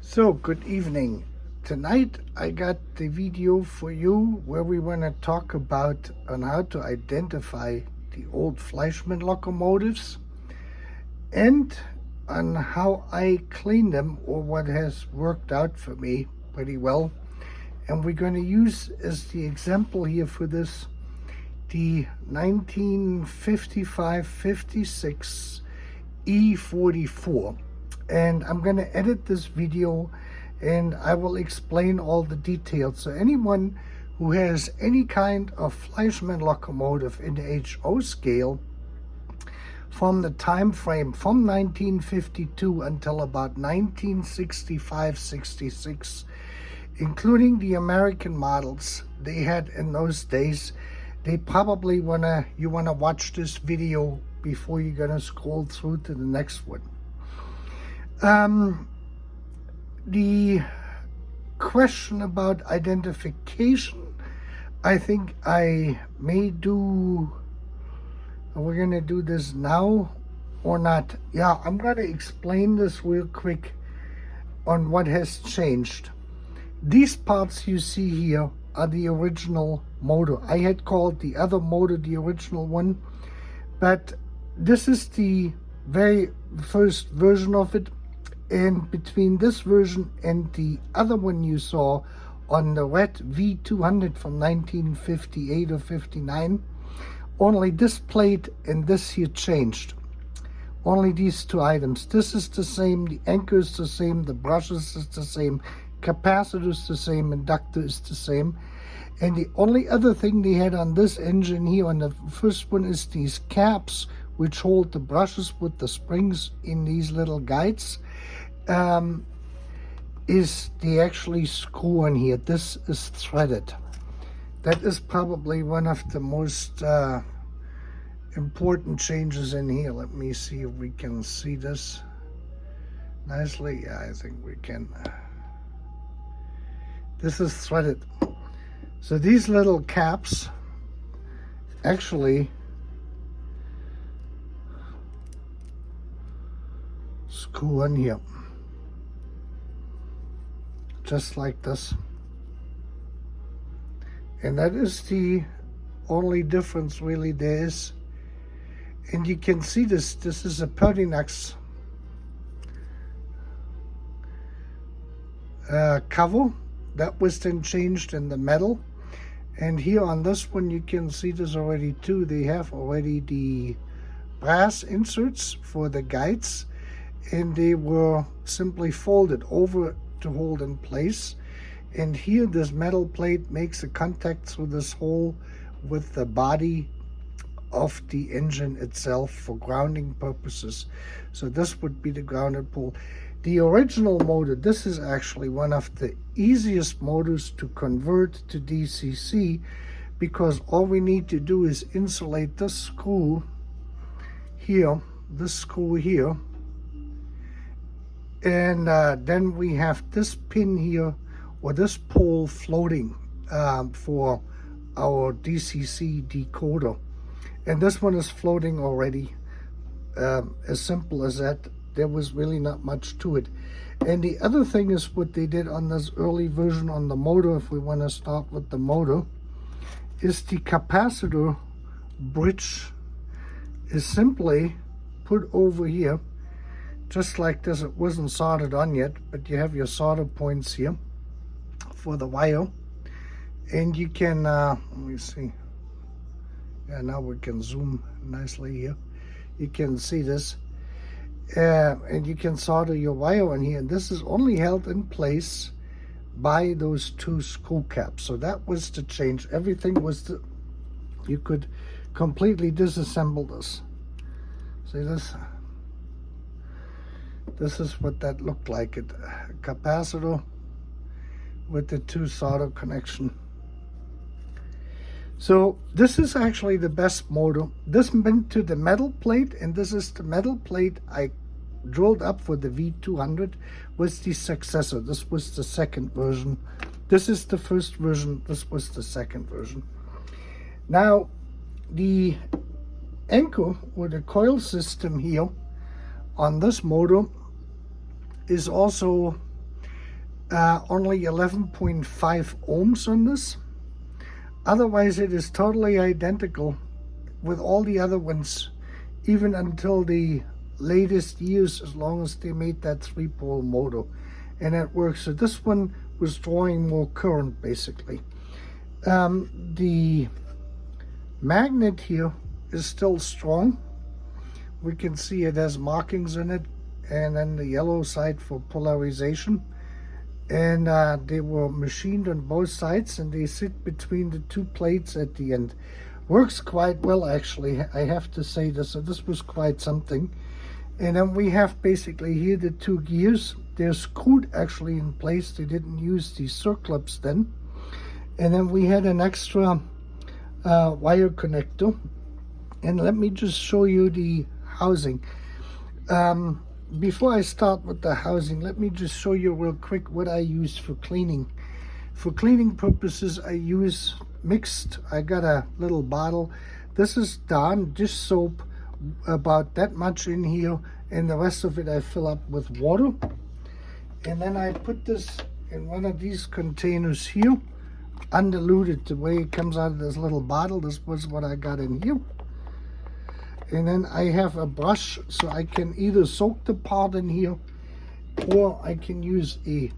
So, good evening. Tonight I got the video for you where we want to talk about on how to identify the old Fleischmann locomotives and on how I clean them, or what has worked out for me pretty well. And we're going to use as the example here for this the 1955-56 E44. And I'm going to edit this video and I will explain all the details. So anyone who has any kind of Fleischmann locomotive in the HO scale from the time frame from 1952 until about 1965-66, including the American models they had in those days, they probably you wanna watch this video before you're gonna scroll through to the next one. The question about identification, I think I may do, we're gonna do this now or not. Yeah, I'm gonna explain this real quick on what has changed. These parts you see here are the original motor. I had called the other motor the original one, but this is the very first version of it. And between this version and the other one you saw on the red V200 from 1958 or 59, only this plate and this here changed. Only these two items. This is the same, the anchor is the same, the brushes is the same, capacitor is the same, inductor is the same. And the only other thing they had on this engine here, on the first one, is these caps which hold the brushes with the springs in these little guides. Is they actually screw in here. This is threaded. That is probably one of the most important changes in here. Let me see if we can see this nicely. Yeah, I think we can. This is threaded. So these little caps actually screw in here, just like this. And that is the only difference really there is. And you can see this is a Pertinax cover that was then changed in the metal. And here on this one you can see this already too. They have already the brass inserts for the guides, and they were simply folded over to hold in place. And here this metal plate makes a contact through this hole with the body of the engine itself for grounding purposes. So this would be the grounded pole. The original motor, this is actually one of the easiest motors to convert to DCC, because all we need to do is insulate this screw here, this screw here, and then we have this pin here, or this pole floating for our DCC decoder. And this one is floating already. As simple as that. There was really not much to it. And the other thing is what they did on this early version on the motor, if we want to start with the motor, is the capacitor bridge is simply put over here, just like this. It wasn't soldered on yet, but you have your solder points here for the wire. And you can, let me see. Yeah, now we can zoom nicely here. You can see this. And you can solder your wire on here. And this is only held in place by those two screw caps. So that was the change. Everything was, you could completely disassemble this. See this? This is what that looked like. A capacitor with the two solder connection. So this is actually the best motor. This went to the metal plate, and this is the metal plate I drilled up for the V200, was the successor. This was the second version. This is the first version. This was the second version. Now, the anchor or the coil system here on this motor is also only 11.5 ohms on this. Otherwise it is totally identical with all the other ones, even until the latest years, as long as they made that 3-pole motor, and it works. So this one was drawing more current basically. The magnet here is still strong. We can see it has markings in it, and then the yellow side for polarization. And they were machined on both sides, and they sit between the two plates at the end. Works quite well, actually, I have to say this. So this was quite something. And then we have basically here the two gears. They're screwed actually in place. They didn't use these circlips then. And then we had an extra wire connector. And let me just show you the housing. Before I start with the housing, let me just show you real quick what I use for cleaning. For cleaning purposes, I use mixed. I got a little bottle. This is Dawn dish soap, about that much in here, and the rest of it I fill up with water. And then I put this in one of these containers here, undiluted, the way it comes out of this little bottle. This was what I got in here. And then I have a brush, so I can either soak the part in here, or I can use a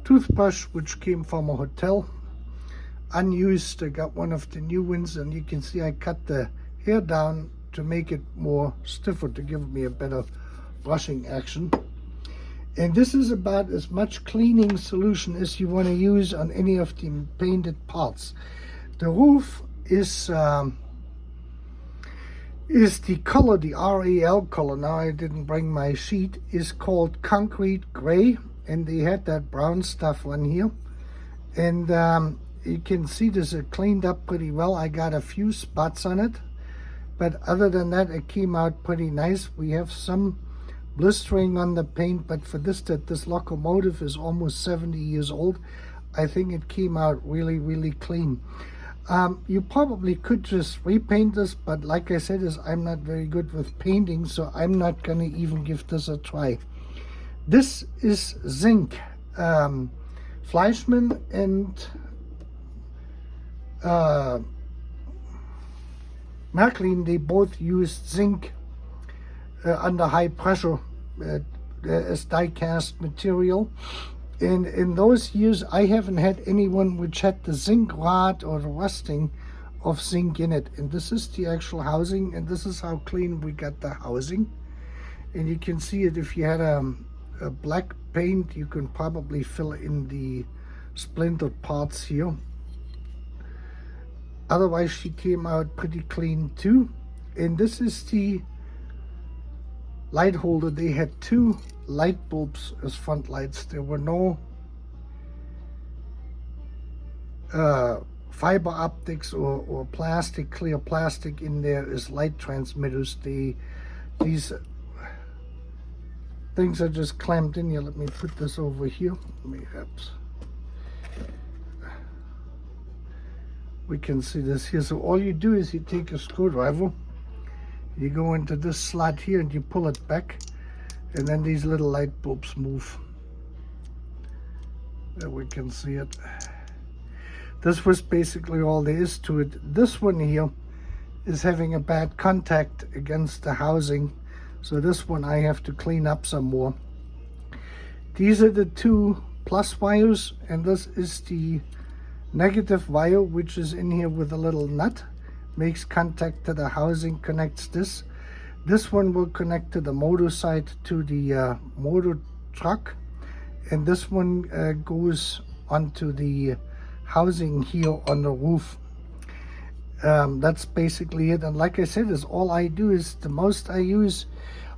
toothbrush which came from a hotel, unused. I got one of the new ones, and you can see I cut the hair down to make it more stiffer, to give me a better brushing action. And this is about as much cleaning solution as you want to use on any of the painted parts. The roof is the color, the RAL color, now I didn't bring my sheet, is called concrete gray, and they had that brown stuff on here. And you can see this is cleaned up pretty well. I got a few spots on it, but other than that it came out pretty nice. We have some blistering on the paint, but for this locomotive is almost 70 years old, I think it came out really, really clean. You probably could just repaint this, but like I said, I'm not very good with painting, so I'm not going to even give this a try. This is zinc. Fleischmann and Märklin, they both used zinc under high pressure as die-cast material. And in those years, I haven't had anyone which had the zinc rot or the rusting of zinc in it. And this is the actual housing, and this is how clean we got the housing. And you can see it. If you had a black paint, you can probably fill in the splintered parts here. Otherwise, she came out pretty clean too. And this is the light holder. They had two light bulbs as front lights. There were no fiber optics or plastic, clear plastic in there as light transmitters. These things are just clamped in here. Let me put this over here. We can see this here. So all you do is you take a screwdriver, you go into this slot here and you pull it back, and then these little light bulbs move. There we can see it. This was basically all there is to it. This one here is having a bad contact against the housing, so this one I have to clean up some more. These are the two plus wires, and this is the negative wire, which is in here with a little nut, makes contact to the housing, connects this. This one will connect to the motor side, to the motor truck, and this one goes onto the housing here on the roof. That's basically it. And like I said, is all I do is the most I use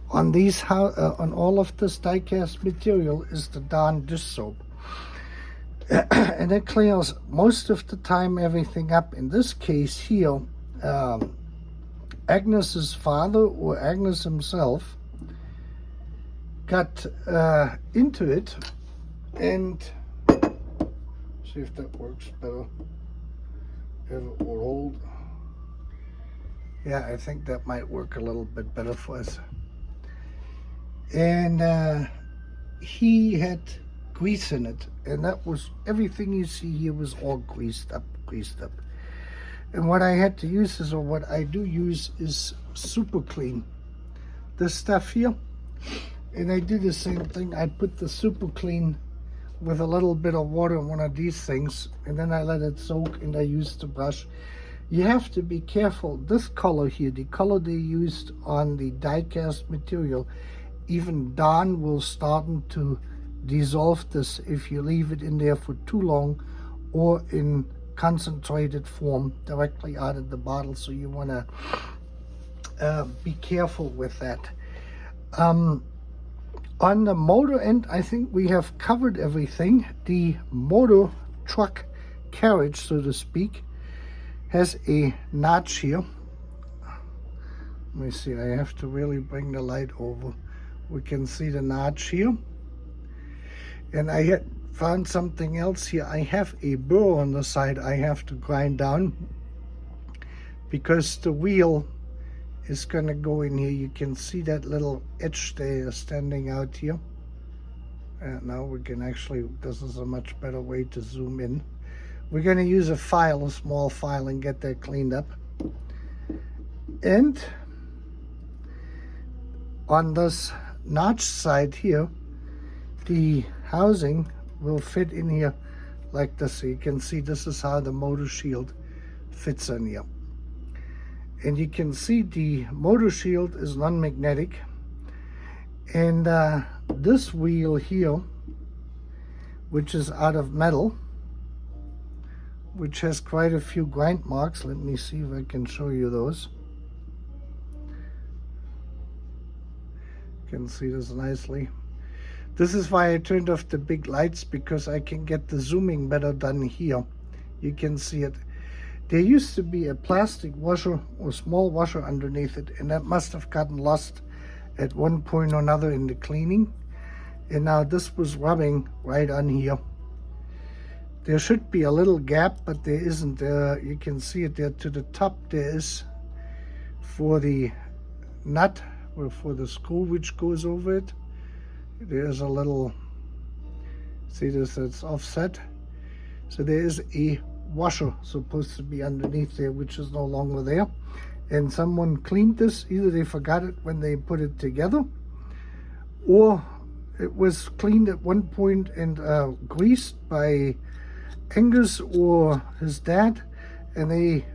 on these on all of this die-cast material is the Dawn dish soap. And it clears most of the time everything up. In this case here, Agnes's father, or Agnes himself, got into it, and see if that works better. If it will hold. Yeah, I think that might work a little bit better for us. And he had grease in it, and that was everything you see here was all greased up. And what I had to use is, or what I do use, is super clean. This stuff here, and I do the same thing. I put the super clean with a little bit of water in one of these things, and then I let it soak, and I use the brush. You have to be careful. This color here, the color they used on the die cast material, even Dawn will start to dissolve this if you leave it in there for too long, or in concentrated form directly out of the bottle. So you want to be careful with that. On the motor end, I think we have covered everything. The motor truck carriage, so to speak, has a notch here. Let me see, I have to really bring the light over. We can see the notch here. And I had found something else here. I have a burr on the side I have to grind down, because the wheel is going to go in here. You can see that little edge there standing out here. And now we can actually, this is a much better way to zoom in. We're going to use a file, a small file, and get that cleaned up. And on this notch side here, the housing will fit in here like this. So you can see this is how the motor shield fits in here. And you can see the motor shield is non-magnetic. And this wheel here, which is out of metal, which has quite a few grind marks. Let me see if I can show you those. You can see this nicely. This is why I turned off the big lights, because I can get the zooming better done here. You can see it. There used to be a plastic washer or small washer underneath it, and that must have gotten lost at one point or another in the cleaning. And now this was rubbing right on here. There should be a little gap, but there isn't. You can see it there to the top. There is for the nut, or for the screw which goes over it. There's a little, see this, it's offset. So there is a washer supposed to be underneath there, which is no longer there. And someone cleaned this. Either they forgot it when they put it together, or it was cleaned at one point and greased by Angus or his dad, and they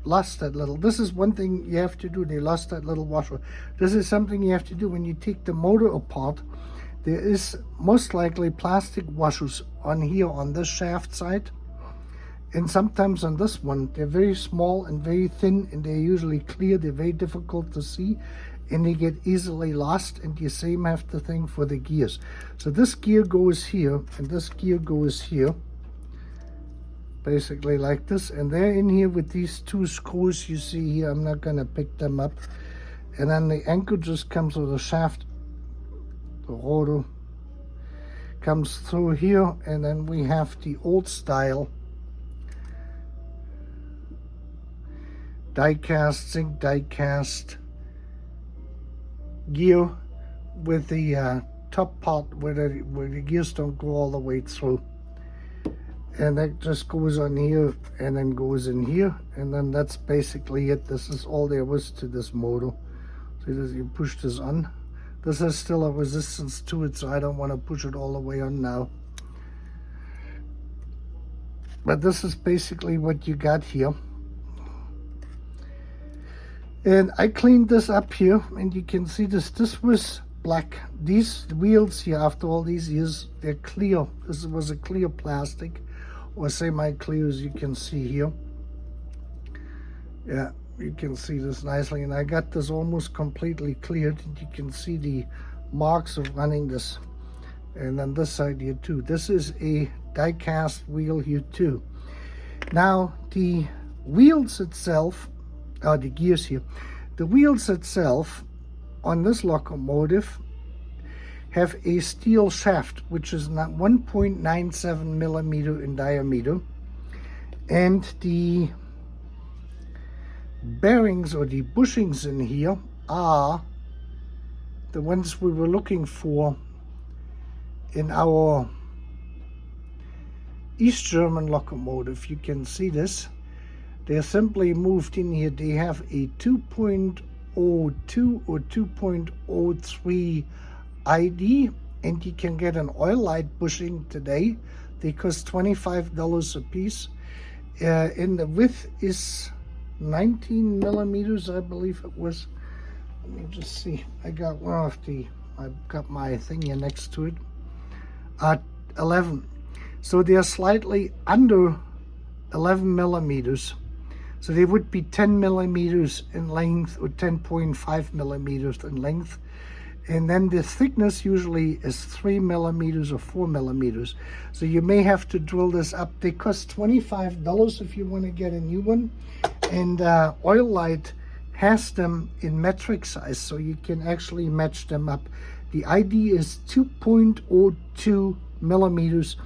lost that little. This is one thing you have to do. They lost that little washer. This is something you have to do when you take the motor apart. There is most likely plastic washers on here on this shaft side, and sometimes on this one. They're very small and very thin, and they're usually clear. They're very difficult to see, and they get easily lost. And the same have the thing for the gears. So this gear goes here, and this gear goes here, basically like this. And they're in here with these two screws you see here. I'm not going to pick them up. And then the anchor just comes with the shaft. The rotor comes through here, and then we have the old style die cast, zinc die cast gear with the top part where the gears don't go all the way through. And that just goes on here and then goes in here, and then that's basically it. This is all there was to this motor. See this, you push this on. This has still a resistance to it, so I don't want to push it all the way on now. But this is basically what you got here. And I cleaned this up here, and you can see this. This was black. These wheels here, after all these years, they're clear. This was a clear plastic, or semi-clear, as you can see here. Yeah, you can see this nicely. And I got this almost completely cleared, and you can see the marks of running this. And then this side here too. This is a die cast wheel here too. Now the wheels itself, the gears here, the wheels itself on this locomotive have a steel shaft, which is not 1.97 millimeter in diameter, and the bearings or the bushings in here are the ones we were looking for in our East German locomotive. You can see this. They're simply moved in here. They have a 2.02 or 2.03 ID, and you can get an oil light bushing today. They cost $25 a piece. And the width is 19 millimeters, I believe it was. Let me just see. I've got my thing here next to it. 11. So they're slightly under 11 millimeters. So they would be 10 millimeters in length or 10.5 millimeters in length. And then the thickness usually is 3 millimeters or 4 millimeters. So you may have to drill this up. They cost $25 if you want to get a new one. And Oil Light has them in metric size, so you can actually match them up. The ID is 2.02 millimeters.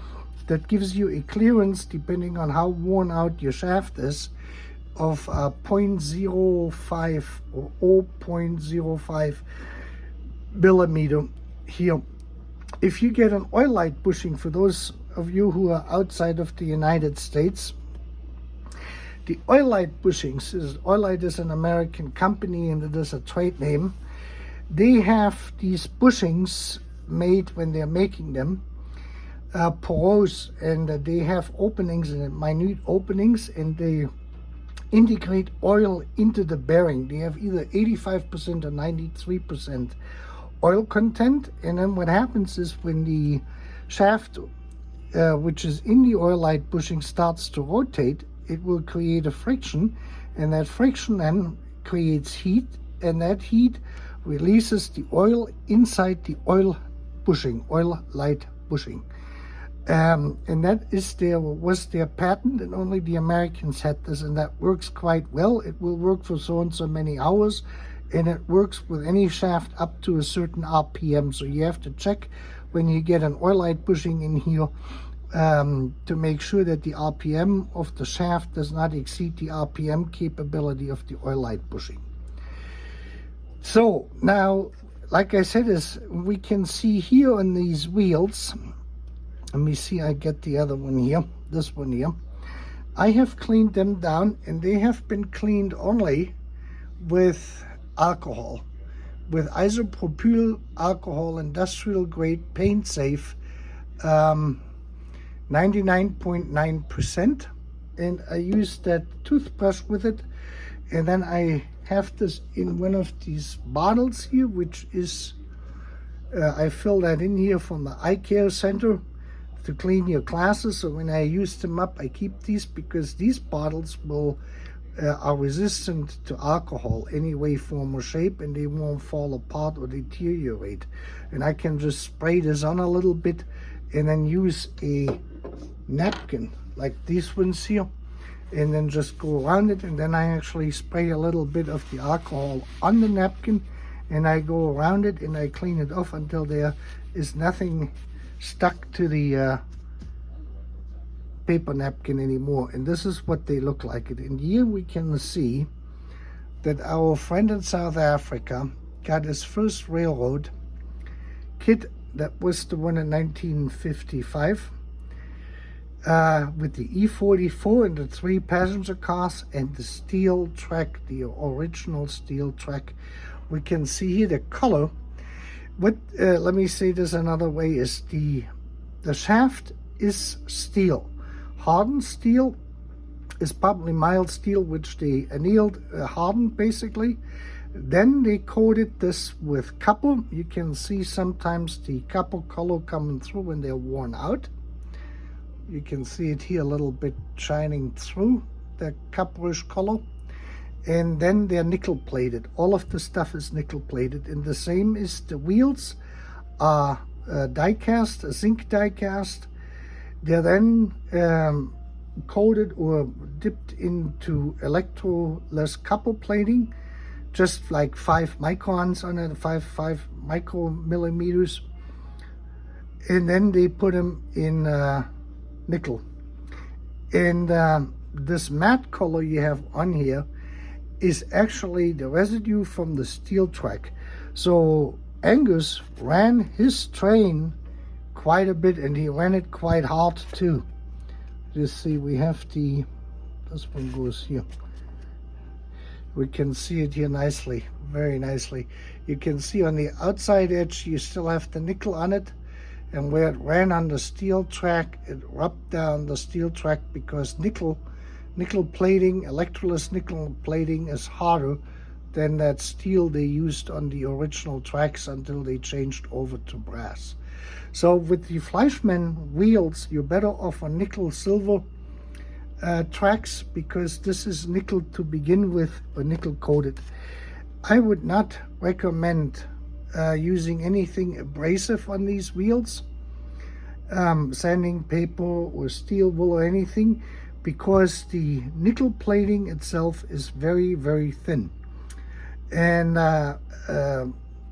That gives you a clearance, depending on how worn out your shaft is, of 0.05 or 0.05 millimeter here. If you get an Oil Light bushing, for those of you who are outside of the United States, the Oil Light bushings, Oil Light is an American company and it is a trade name. They have these bushings made when they're making them, porous, and they have openings, and minute openings, and they integrate oil into the bearing. They have either 85% or 93% oil content. And then what happens is when the shaft, which is in the Oil Light bushing, starts to rotate, it will create a friction, and that friction then creates heat, and that heat releases the oil inside the Oil Light bushing. And that was their patent, and only the Americans had this, and that works quite well. It will work for so and so many hours, and it works with any shaft up to a certain RPM. So you have to check when you get an Oil Light bushing in here to make sure that the RPM of the shaft does not exceed the RPM capability of the Oil Light bushing. So now, like I said, we can see here on these wheels. Let me see, I get the other one here, this one here. I have cleaned them down, and they have been cleaned only with alcohol, with isopropyl alcohol, industrial grade, paint safe, 99.9%. And I use that toothbrush with it, and then I have this in one of these bottles here, which is, I fill that in here from the eye care center to clean your glasses. So when I use them up, I keep these, because these bottles are resistant to alcohol, any way, form, or shape, and they won't fall apart or deteriorate. And I can just spray this on a little bit, and then use a napkin like these ones here, and then just go around it, and then I actually spray a little bit of the alcohol on the napkin, and I go around it and I clean it off until there is nothing stuck to the paper napkin anymore. And this is what they look like. And here we can see that our friend in South Africa got his first railroad kit. That was the one in 1955 with the E44 and the 3 passenger cars and the steel track, the original steel track. We can see here the color. Let me say this another way, is the shaft is steel. Hardened steel is probably mild steel, which they annealed, hardened basically. Then they coated this with copper. You can see sometimes the copper color coming through when they're worn out. You can see it here a little bit shining through, the copperish color. And then they're nickel plated. All of the stuff is nickel plated, and the same is the wheels are die cast, zinc die cast. They're then coated or dipped into electroless copper plating, just like 5 microns on it, 5 micromillimeters, and then they put them in nickel. And this matte color you have on here is actually the residue from the steel track. So Angus ran his train quite a bit, and he ran it quite hard too. You see, we have this one goes here. We can see it here nicely, very nicely. You can see on the outside edge, you still have the nickel on it. And where it ran on the steel track, it rubbed down the steel track because nickel plating, electroless nickel plating is harder than that steel they used on the original tracks until they changed over to brass. So with the Fleischmann wheels, you're better off on nickel silver tracks because this is nickel to begin with, or nickel coated. I would not recommend using anything abrasive on these wheels, sanding paper or steel wool or anything, because the nickel plating itself is very, very thin. And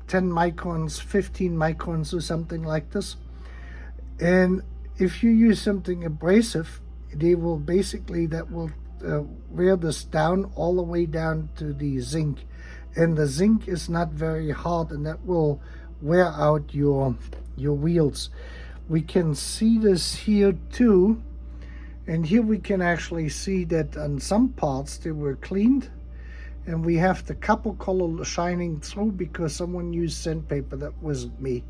10 microns, 15 microns or something like this. And if you use something abrasive, they will basically, that will wear this down all the way down to the zinc. And the zinc is not very hard, and that will wear out your wheels. We can see this here too. And here we can actually see that on some parts they were cleaned. And we have the copper color shining through because someone used sandpaper. That wasn't me.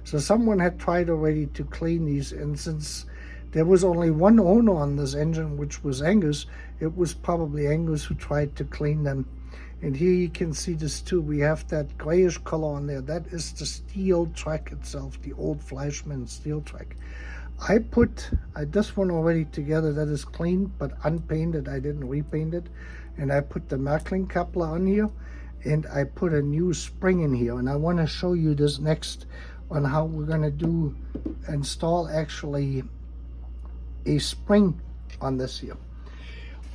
So someone had tried already to clean these, and since there was only one owner on this engine, which was Angus, it was probably Angus who tried to clean them. And here you can see this too. We have that grayish color on there. That is the steel track itself, the old Fleischmann steel track. I put this one already together. That is clean but unpainted. I didn't repaint it. And I put the Märklin coupler on here, and I put a new spring in here. And I want to show you this next on how we're going to install actually a spring on this here.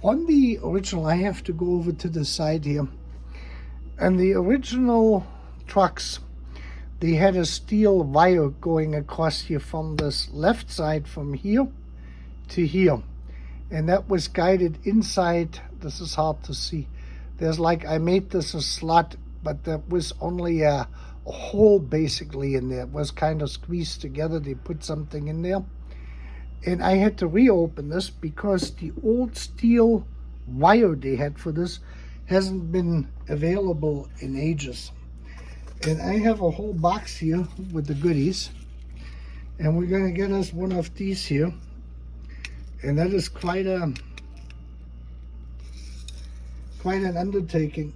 On the original, I have to go over to the side here. And the original trucks, they had a steel wire going across here from this left side from here to here. And that was guided inside. This is hard to see. There's like, I made this a slot, but there was only a hole basically in there. It was kind of squeezed together. They put something in there. And I had to reopen this because the old steel wire they had for this hasn't been available in ages. And I have a whole box here with the goodies. And we're going to get us one of these here. And that is quite an undertaking.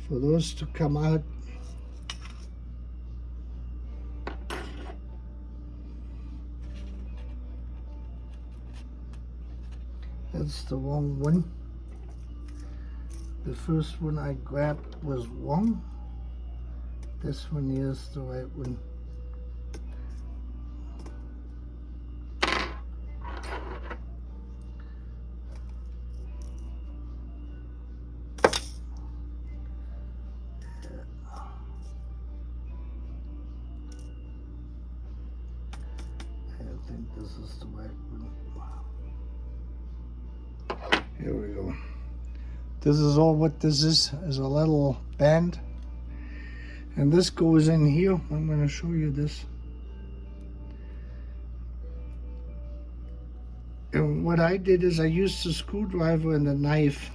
For those to come out. That's the wrong one. The first one I grabbed was wrong. This one here is the right one. I think this is the right one. Here we go. This is all what this is a little band. And this goes in here. I'm going to show you this. And what I did is I used the screwdriver and the knife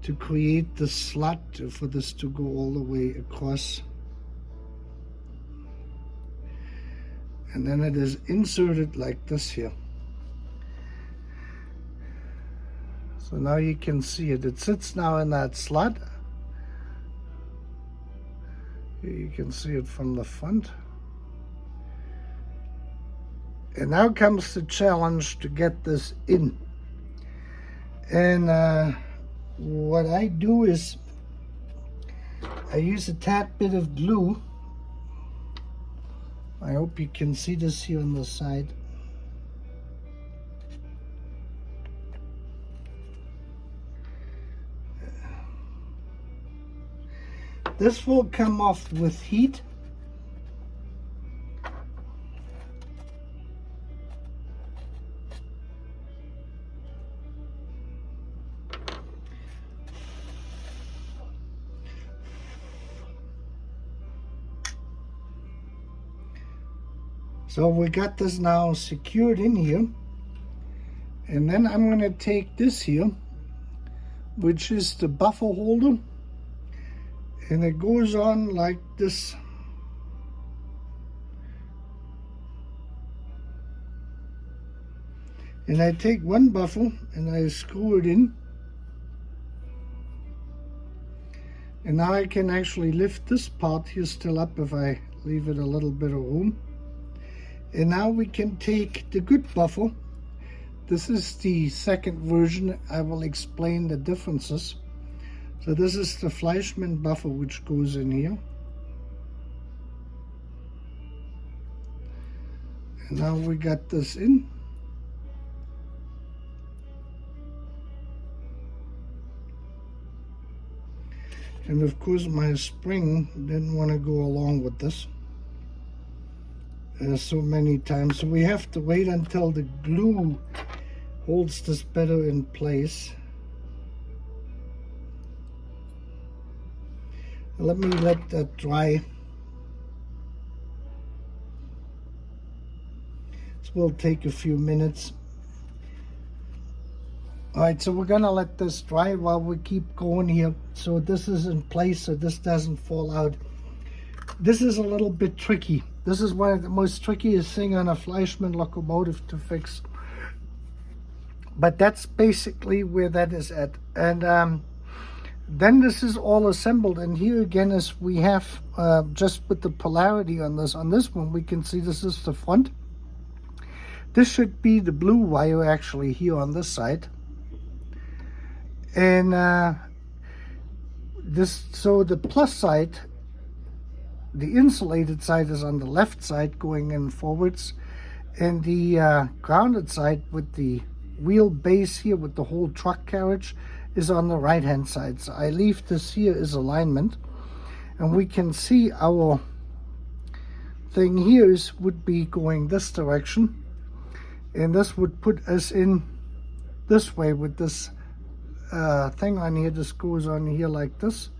to create the slot for this to go all the way across. And then it is inserted like this here. So now you can see it. It sits now in that slot. Here you can see it from the front. And now comes the challenge to get this in. And what I do is I use a tad bit of glue. I hope you can see this here on the side. This will come off with heat. So we got this now secured in here. And then I'm going to take this here, which is the buffer holder. And it goes on like this. And I take one buffer and I screw it in. And now I can actually lift this part here still up if I leave it a little bit of room. And now we can take the good buffer. This is the second version. I will explain the differences. So this is the Fleischmann buffer which goes in here. And now we got this in. And of course my spring didn't want to go along with this so many times. So we have to wait until the glue holds this better in place. Let me let that dry. This will take a few minutes. Alright, so we're gonna let this dry while we keep going here. So this is in place so this doesn't fall out. This is a little bit tricky. This is one of the most trickiest thing on a Fleischmann locomotive to fix. But that's basically where that is at. And then this is all assembled, and here again is we have just with the polarity on this one, we can see this is the front. This should be the blue wire actually here on this side. And so the plus side, the insulated side is on the left side going in forwards, and the grounded side with the wheel base here with the whole truck carriage is on the right hand side. So I leave this here as alignment, and we can see our thing here would be going this direction, and this would put us in this way with this thing on here. This goes on here like this,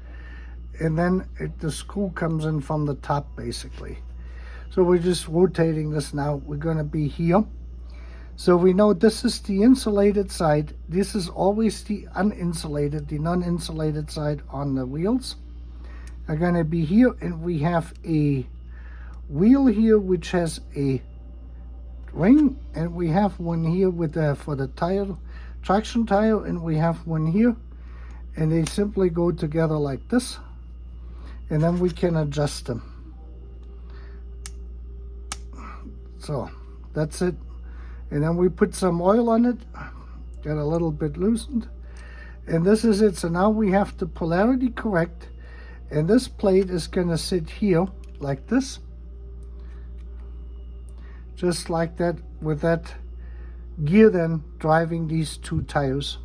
and then the screw comes in from the top basically. So we're just rotating this now. We're going to be here. So we know this is the insulated side. This is always the uninsulated, the non-insulated side on the wheels. Are going to be here, and we have a wheel here which has a ring, and we have one here with for the tire, traction tire, and we have one here, and they simply go together like this, and then we can adjust them. So that's it. And then we put some oil on it, get a little bit loosened, and this is it. So now we have the polarity correct, and this plate is going to sit here like this, just like that, with that gear then driving these two tires.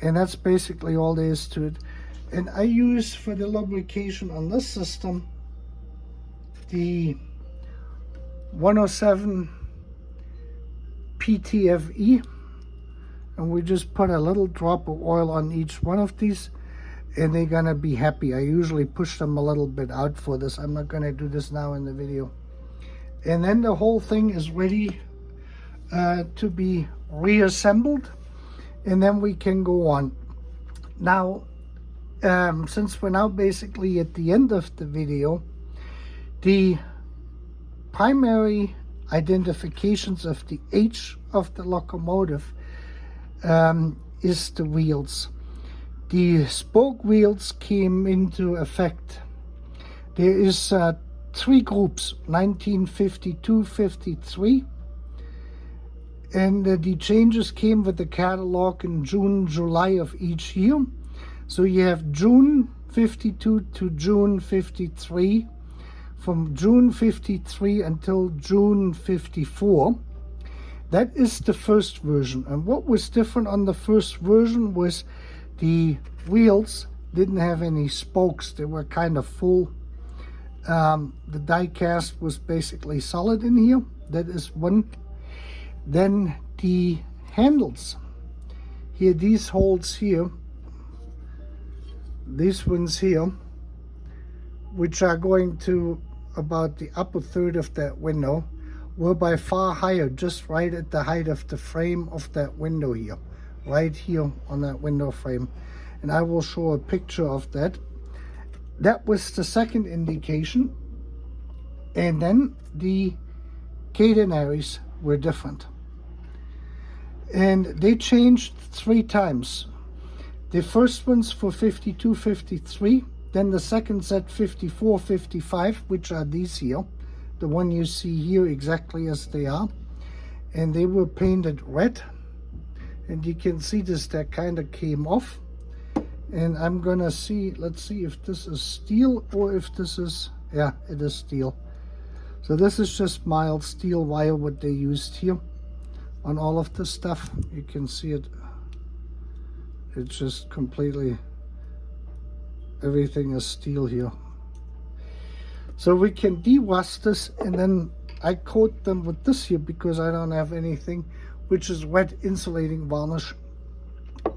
And that's basically all there is to it. And I use for the lubrication on this system the 107 PTFE, and we just put a little drop of oil on each one of these, and they're gonna be happy. I usually push them a little bit out for this. I'm not gonna do this now in the video. And then the whole thing is ready to be reassembled, and then we can go on. Now, since we're now basically at the end of the video, the primary identifications of the age of the locomotive is the wheels. The spoke wheels came into effect. There is three groups, 1952, 53, and the changes came with the catalog in June, July of each year. So you have June 52 to June 53, from June 53 until June 54. That is the first version. And what was different on the first version was the wheels didn't have any spokes. They were kind of full. The die cast was basically solid in here. That is one. Then the handles. Here, these holes here, these ones here, which are going to about the upper third of that window, were by far higher, just right at the height of the frame of that window here, right here on that window frame. And I will show a picture of that. That was the second indication. And then the catenaries were different. And they changed 3 times. The first one's for 52, 53. Then the second set 54, 55, which are these here. The one you see here exactly as they are. And they were painted red. And you can see this, that kind of came off. And I'm gonna see, let's see if this is steel or if this is, yeah, it is steel. So this is just mild steel wire, what they used here on all of this stuff. You can see it. It's just completely, everything is steel here. So we can de-rust this, and then I coat them with this here because I don't have anything, which is wet insulating varnish.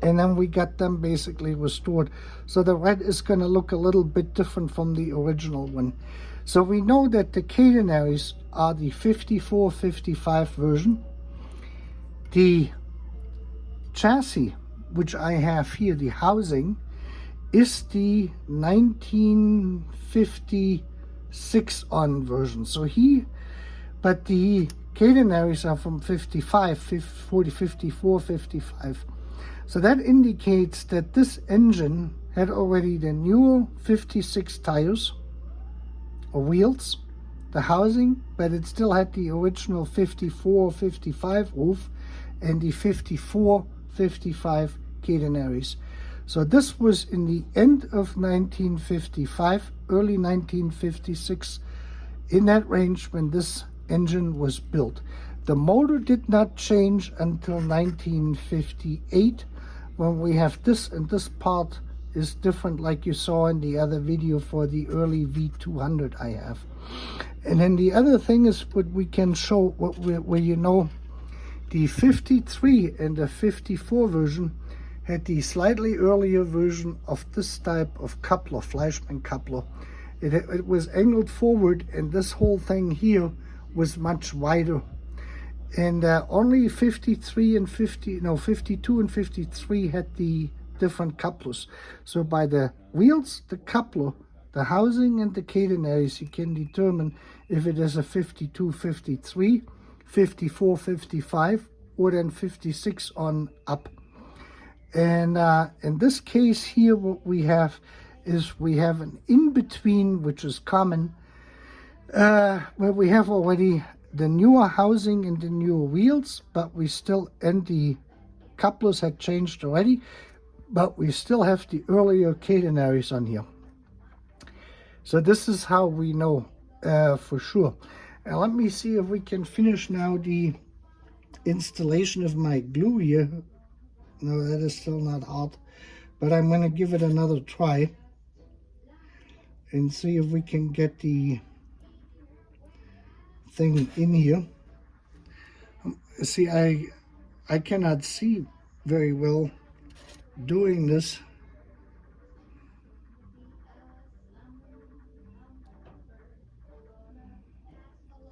And then we got them basically restored. So the red is going to look a little bit different from the original one. So we know that the catenaries are the 54, 55 version. The chassis, which I have here, the housing, is the 1956 on version. So but the catenaries are from 55, 40, 54, 55. So that indicates that this engine had already the newer 56 tires or wheels, the housing, but it still had the original 54, 55 roof and the 54, 55 catenaries. So this was in the end of 1955, early 1956, in that range when this engine was built. The motor did not change until 1958, when we have this, and this part is different like you saw in the other video for the early V200 I have. And then the other thing is what we can show, where you know the 53 and the 54 version had the slightly earlier version of this type of coupler, Fleischmann coupler. It was angled forward, and this whole thing here was much wider. And only 52 and 53 had the different couplers. So by the wheels, the coupler, the housing, and the catenaries, you can determine if it is a 52, 53, 54, 55, or then 56 on up. And in this case here, what we have is we have an in-between, which is common, where we have already the newer housing and the newer wheels, but we still, and the couplers had changed already, but we still have the earlier catenaries on here. So this is how we know for sure. And let me see if we can finish now the installation of my glue here. No, that is still not hot, but I'm going to give it another try and see if we can get the thing in here. See, I cannot see very well doing this.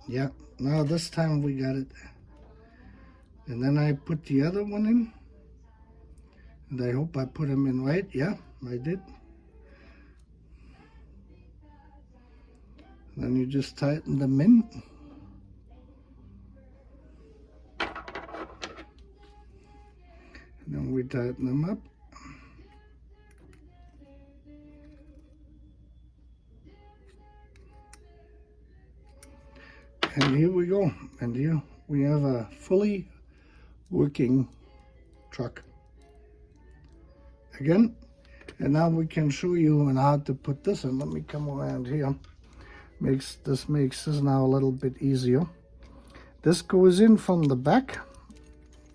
Yeah, now this time we got it. And then I put the other one in, and I hope I put them in right. Yeah, I did. And then you just tighten them in. And then we tighten them up. And here we go. And here we have a fully working truck. Again, and now we can show you on how to put this in. Let me come around here. This makes this now a little bit easier. This goes in from the back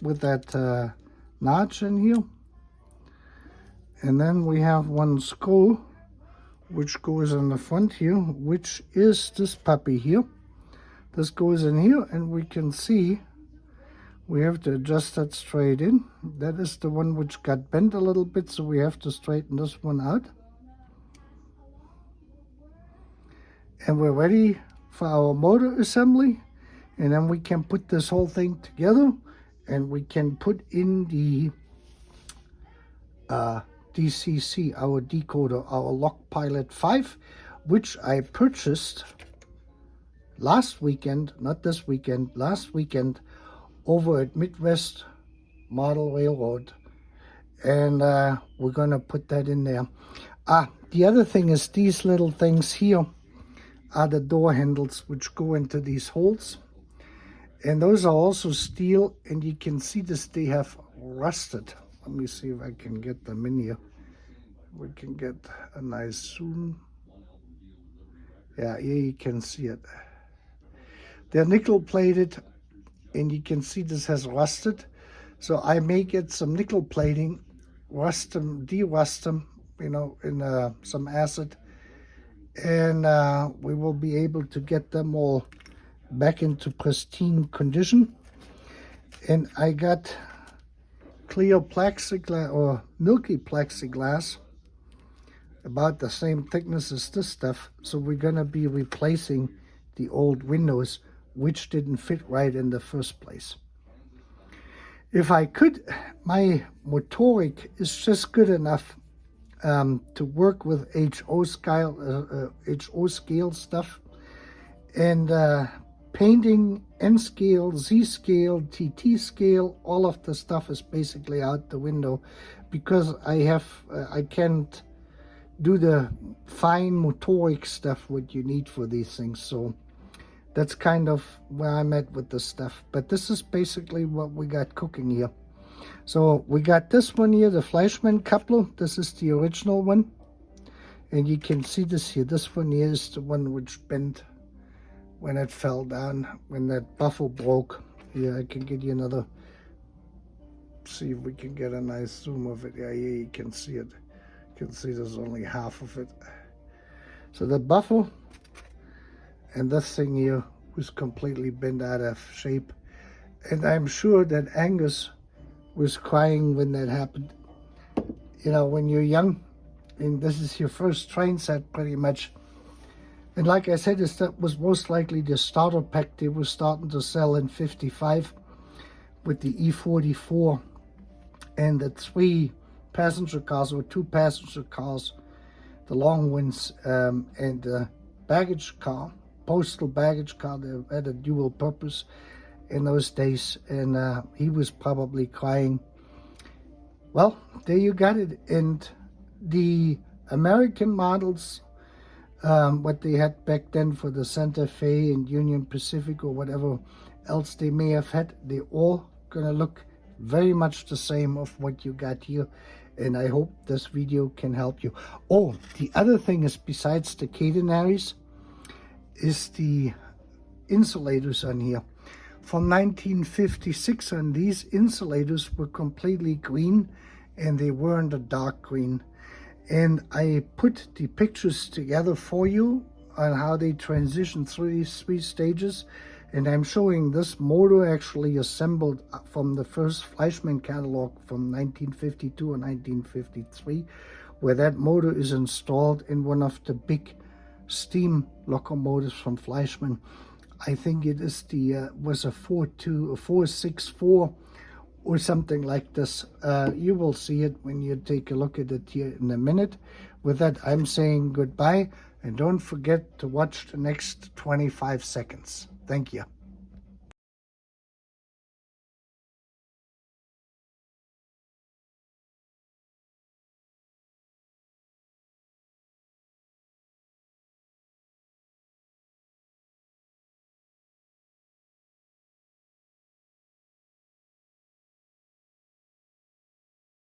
with that notch in here, and then we have one screw which goes in the front here, which is this puppy here. This goes in here, and we can see we have to adjust that straight in. That is the one which got bent a little bit, so we have to straighten this one out. And we're ready for our motor assembly. And then we can put this whole thing together, and we can put in the DCC, our decoder, our Lock Pilot 5, which I purchased last weekend, not this weekend, last weekend, over at Midwest Model Railroad. And we're going to put that in there. The other thing is these little things here are the door handles which go into these holes. And those are also steel, and you can see this, they have rusted. Let me see if I can get them in here. We can get a nice zoom. Yeah, here you can see it. They're nickel plated, and you can see this has rusted. So I may get some nickel plating, rust them, de-rust them, you know, in some acid. And we will be able to get them all back into pristine condition. And I got clear plexiglass or milky plexiglass, about the same thickness as this stuff. So we're gonna be replacing the old windows, which didn't fit right in the first place. If I could, my motoric is just good enough to work with HO scale stuff, and painting N scale, Z scale, TT scale, all of the stuff is basically out the window, because I can't do the fine motoric stuff what you need for these things. So that's kind of where I'm at with this stuff. But this is basically what we got cooking here. So we got this one here, the Fleischmann coupler. This is the original one. And you can see this here. This one here is the one which bent when it fell down, when that buffle broke. Here, I can get you another, see if we can get a nice zoom of it. Yeah, here you can see it. You can see there's only half of it. So the buffle and this thing here was completely bent out of shape. And I'm sure that Angus was crying when that happened. You know, when you're young, and this is your first train set pretty much. And like I said, that was most likely the starter pack they were starting to sell in '55 with the E44 and the 3 passenger cars or 2 passenger cars, the long ones, and the baggage car, postal baggage car. They had a dual purpose in those days, and he was probably crying. Well, there you got it. And the American models, what they had back then for the Santa Fe and Union Pacific or whatever else they may have had, they all gonna look very much the same of what you got here. And I hope this video can help you. Oh, the other thing is, besides the catenaries, is the insulators on here. From 1956 on, these insulators were completely green, and they weren't a dark green. And I put the pictures together for you on how they transition through these 3 stages. And I'm showing this motor actually assembled from the first Fleischmann catalog from 1952 or 1953, where that motor is installed in one of the big steam locomotives from Fleischmann. I think it is the was a 464 or something like this. You will see it when you take a look at it here in a minute. With that, I'm saying goodbye, and don't forget to watch the next 25 seconds. Thank you.